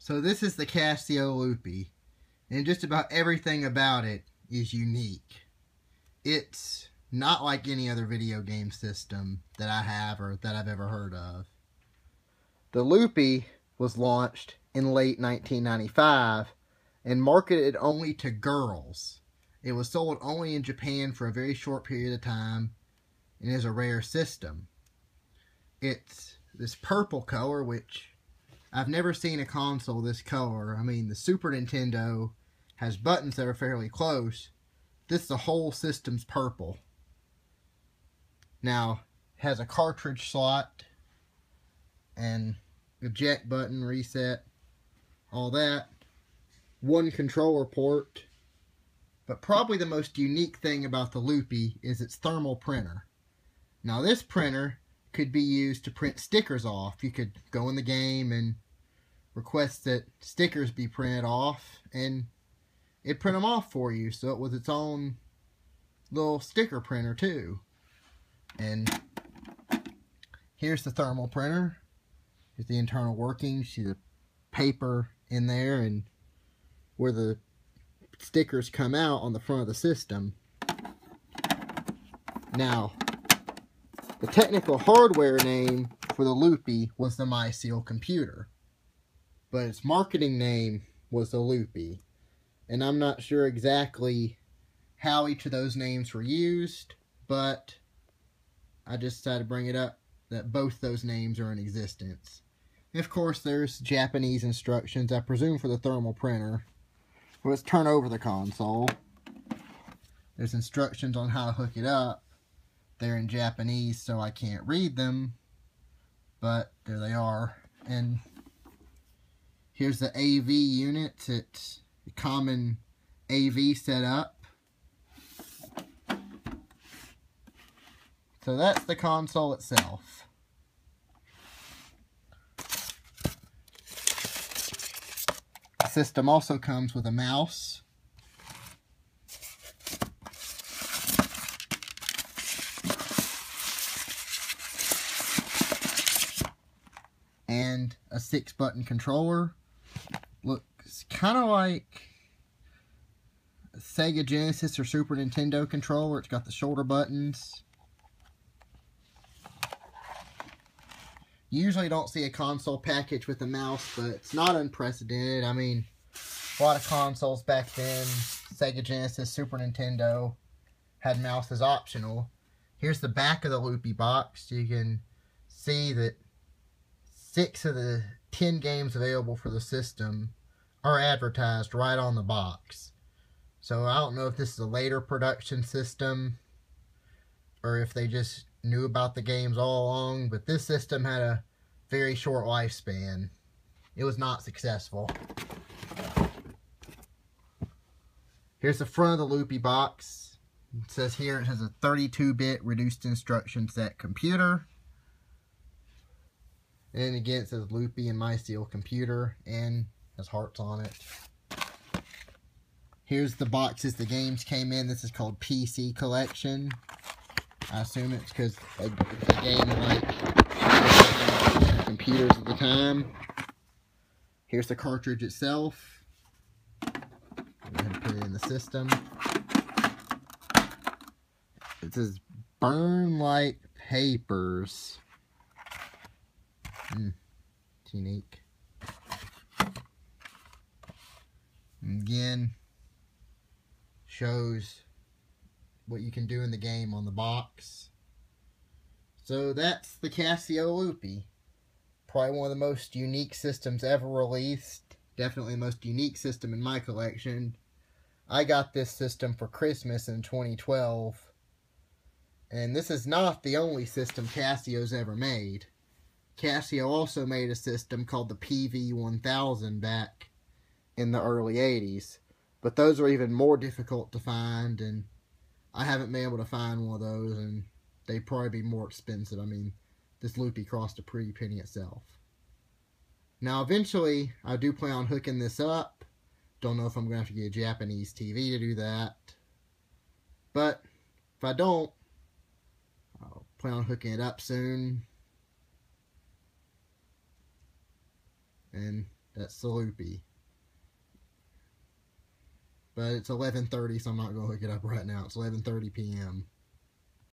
So this is the Casio Loopy, and just about everything about it is unique. It's not like any other video game system that I have or that I've ever heard of. The Loopy was launched in late 1995 and marketed only to girls. It was sold only in Japan for a very short period of time and is a rare system. It's this purple color, which I've never seen a console this color. I mean, the Super Nintendo has buttons that are fairly close. The whole system's purple. Now, it has a cartridge slot and eject button, reset, all that. One controller port. But probably the most unique thing about the Loopy is its thermal printer. Now, this printer could be used to print stickers off. You could go in the game and request that stickers be printed off, and it'd print them off for you. So it was its own little sticker printer too. And here's the thermal printer. Here's the internal workings. See the paper in there and where the stickers come out on the front of the system. Now, the technical hardware name for the Loopy was the MySeal computer, but its marketing name was the Loopy. And I'm not sure exactly how each of those names were used, but I just decided to bring it up that both those names are in existence. And of course, there's Japanese instructions, I presume for the thermal printer. Let's turn over the console. There's instructions on how to hook it up. They're in Japanese, so I can't read them, but there they are. And here's the AV unit. It's a common AV setup. So that's the console itself. The system also comes with a mouse. And a 6-button controller. Looks kind of like a Sega Genesis or Super Nintendo controller. It's got the shoulder buttons. Usually don't see a console package with a mouse, but it's not unprecedented. I mean, a lot of consoles back then, Sega Genesis, Super Nintendo, had mouses optional. Here's the back of the Loopy Box. You can see that 6 of the 10 games available for the system are advertised right on the box. So I don't know if this is a later production system or if they just knew about the games all along, but this system had a very short lifespan. It was not successful. Here's the front of the Loopy Box. It says here it has a 32-bit reduced instruction set computer. And again, it says Loopy and MySeal computer, and has hearts on it. Here's the boxes the games came in. This is called PC Collection. I assume it's because the game like computers at the time. Here's the cartridge itself. Go ahead and put it in the system. It says burn like papers. It's unique. And again, shows what you can do in the game on the box. So that's the Casio Loopy. Probably one of the most unique systems ever released. Definitely the most unique system in my collection. I got this system for Christmas in 2012. And this is not the only system Casio's ever made. Casio also made a system called the PV-1000 back in the early 80s. But those are even more difficult to find, and I haven't been able to find one of those, and they'd probably be more expensive. I mean, this Loopy cost a pretty penny itself. Now, eventually, I do plan on hooking this up. Don't know if I'm going to have to get a Japanese TV to do that. But, if I don't, I'll plan on hooking it up soon. And That's the Loopy. But it's 11:30, so I'm not going to look it up right now. It's 11:30 p.m.